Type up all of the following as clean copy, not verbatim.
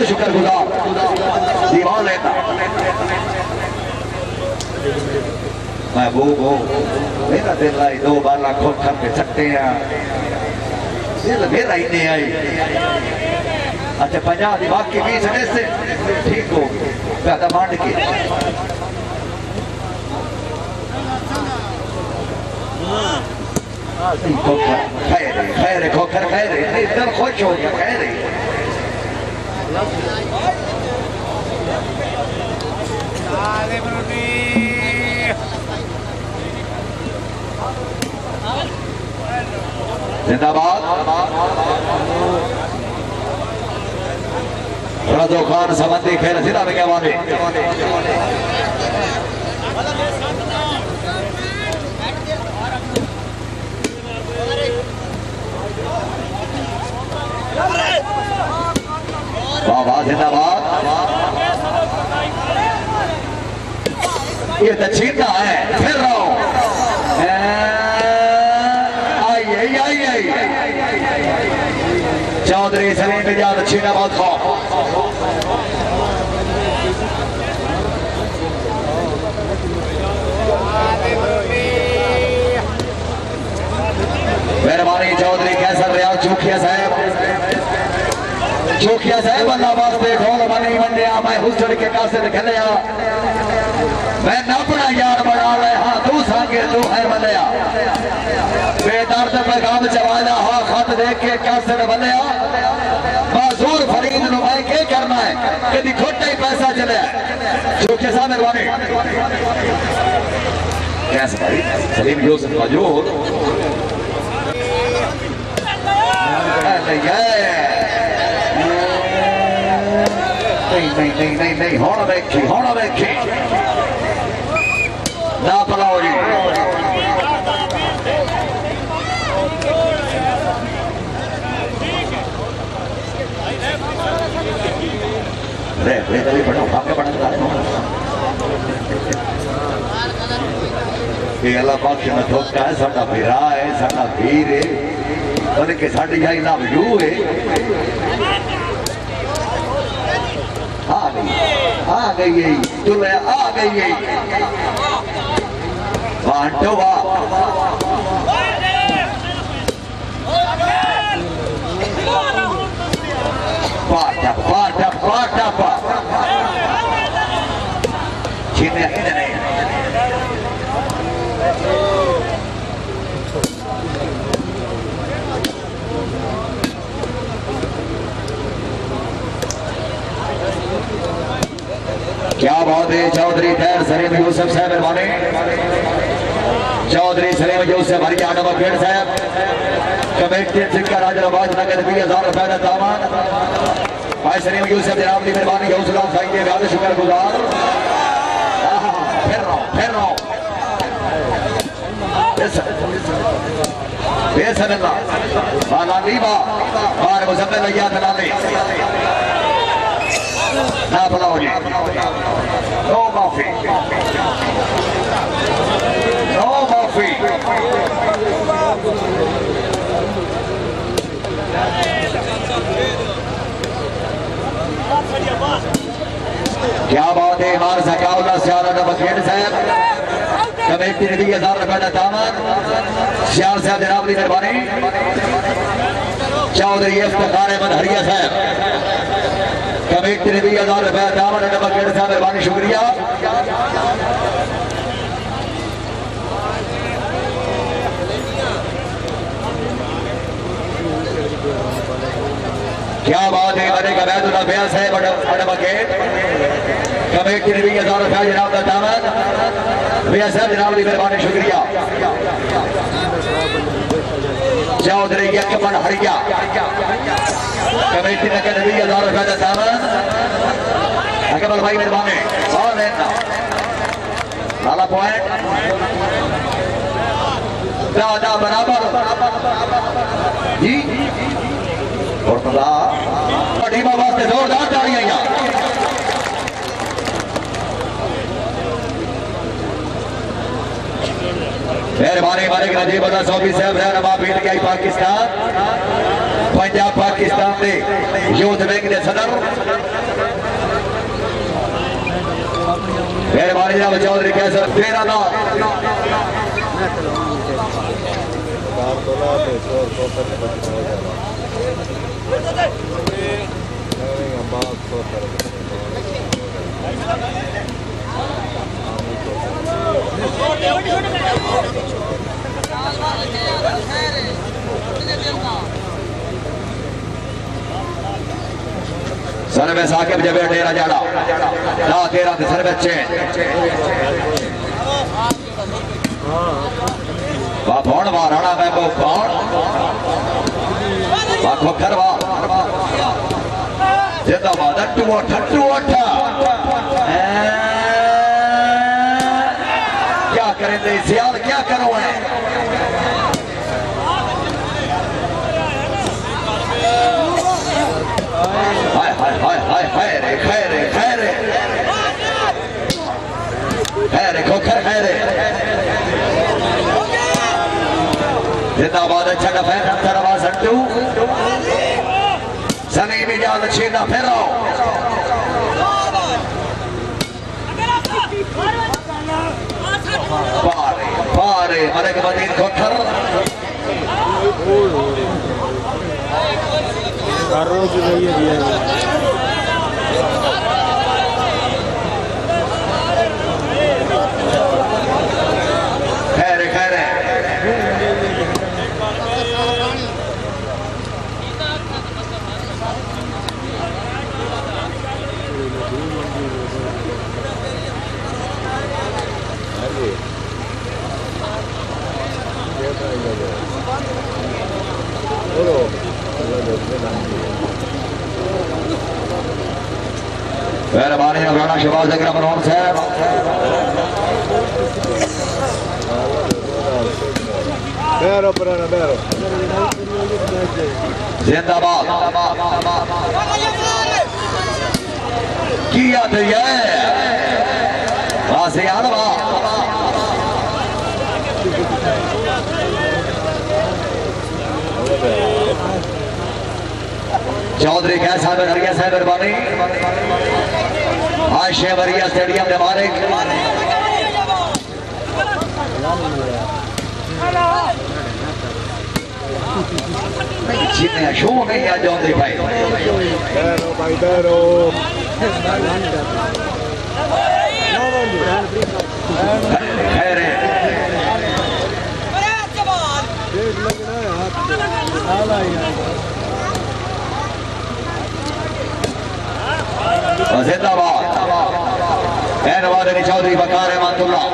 बेहद शुक्रगुजार दीवान लेता महबूब हो मेरा दिल आई 2 बार खोखर पे सकते हैं दिल मेरा ही नहीं आई। अच्छा 50 की बाकी 20 से ठीक हो ज्यादा मांड के खैर खोखर खैर दिल खुश हो गया खैर जिंदाबाद रजो खान समंदी खेल जिला में क्या वाले वाह जिंदाबाद ये तो छीनता है फिर रहा हूं चौधरी सलीम इजाज छीना बहुत खौफ मेहरबानी चौधरी कैसर रियाज चूखिया साहब अल्लाह वास्ते खोल बनी बंदिया मैं हुस्न के कासिद खेलिया मैं अपना यार बना ले हाँ तू सांगे तू है मलिया बेदर्द पैगाम चवाया हाँ खत देख के कासिद बलिया बाजूर फरीद नु मैं क्या करना है कभी खोटा ही पैसा चले चूखिया साहब मेहरबानी कैसे भाई सलीम यूसुफ मजरूर नहीं होना देखी ना पलाओ जी रे बड़ा भाग के बड़ा ये अल्लाह पाक के मथोका है साडा भीरा है साडा वीर है उनके साडी आई लव यू है आ गई तुले आ गई वांटो वाह पाटा छीने नहीं क्या बात है चौधरी खैर सलीम यूसुफ साहब मेहरबानी चौधरी सलीम यूसुफ हरी आडम पेड़ साहब कमेटी सिक्का राजराबाद नगर 20,000 रुपए का दामान भाई सलीम यूसुफ जनाब की मेहरबानी हौसला अफजाई के बेहद शुक्रगुजार फिर रहा बेसमिल्लाह माला नीबा बार मुजम्मिल लिया दलाली ना बुलाओ जी नो माफी क्या बात है हमारे सकाउल्ला सियार बखेड़ साहब कमेटी ने 20,000 रुपए का दामन सियार साहब जनाब की मेहरबानी चौधरी इफ्तिखार अहमद हरिया साहब कमेटी ने 20,000 रुपए दामन बखेड़ साहब मेहरबानी शुक्रिया क्या बात है अरे कबैदुल्ला भैया साहब बड़ा बकेट कमेटी ने 20,000 रुपया जनाब का दामन भैया साहब जनाब की मेहरबानी शुक्रिया चौधरी यकमन हरिया कमेटी ने 20,000 रुपया का दामन अकबर भाई मेहरबानी और लाला पॉइंट दादा बराबर जी और टीम वास्ते जोरदार तालियां मेहरबानी मालिक नजीब अल्लाह सौफी साहब है पाकिस्तान पंजाब पाकिस्तान के यूथ विंग के सदर मेहरबानी जनाब चौधरी कैसर तेरा नाम सर्वे साकिब जब डेरा जाड़ा ना तेरा थे सर्वे चेन बापौन वाराणा में वो कौन बाखो करवा जिंदाबाद टू अठा क्या करें दे सियाल क्या करो है हाय हाय हाय हाय खैरे खैरे खैरे खैरे खोखर खैरे जिंदाबाद अच्छा फैन तरवा सट्टू सनी भी जाल छीना फेरो पारे पारे मरे के बदीन खोखर खैरे खैरे मेहरबानी राणा शहबाज अकरम रोहन साहब जिंदाबाद किया तो ये चौधरी क्या साहब हरिया साहब मेहरबानी आज शेवरिया स्टेडियम में मारे शो नहीं आ चौधरी भाई जिंदाबाद चौधरी बकार रहमतुल्लाह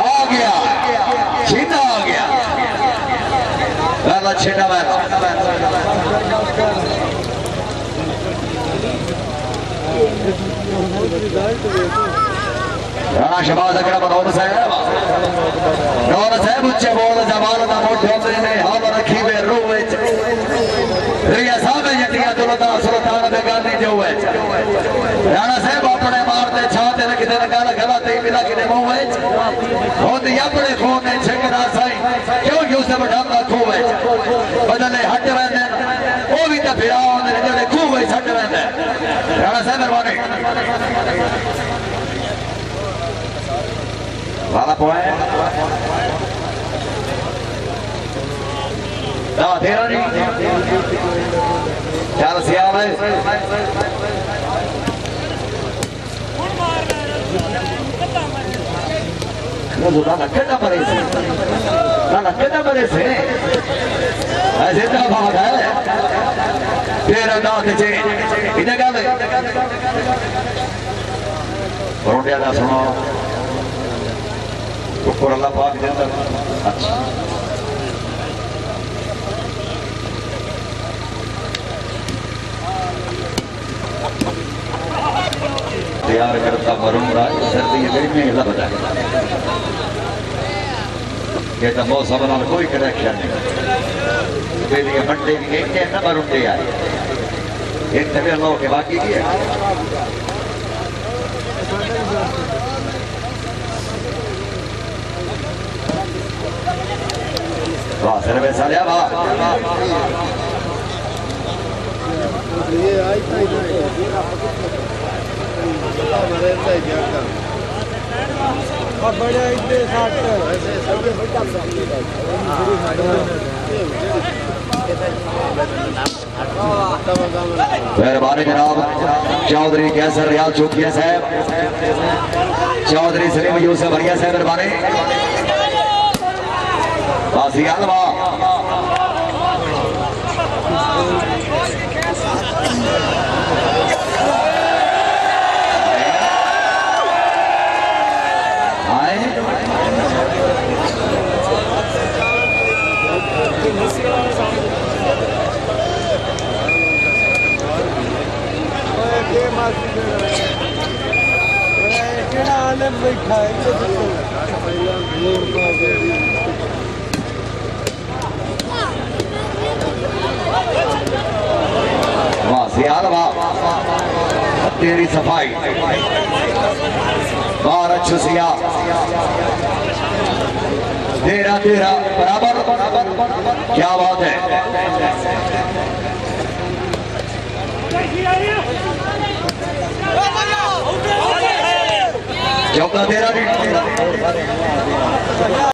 आ गया छीना आ गया छीना राणा शहबाज अकरम रोहन साहब उच्चे बोल जमाल दा मोठे ने हाल रखी वे रूह विच रिया साहब जटिया दुलता सुल्तान बेगानी जो है राणा साहब अपने मारते छाते रखते गल गलत ही मिला कि मुंह विच होंदी अपने खून ने छकरा साई क्यों यूसुफ ढाका खूह विच बदले हट वेंदे ओ भी तो फिरा होंदे जेड़े खूह विच हट वेंदे राणा साहब मेहरबानी वाला पोए ना तेरा नहीं चल सियाल है ना मरे से ऐसे तो भाग है तेरा दांत चेंज इधर क्या है रोटियां ना सुनो ऊपर अल्लाह पाक दे अंदर अच्छा तैयार करता मरूंगा सर्दी गर्मी लभदा ये तो मौसम नाल कोई कनेक्शन नहीं तेरी मंडे की इतने न मरूंगे आए इतने भी लोग के बाकी की है वाह सर्वे सालिया वाह ये आई था और बड़े इतने साथ ऐसे सबके मेहरबानी जनाब चौधरी कैसर रियाज चौकिया साहब चौधरी सलीम यूसुफ भरिया साहब मेहरबानी बासी अलवा तेरी सफाई बार छुसिया तेरा तेरा बराबर क्या बात है चौका तेरा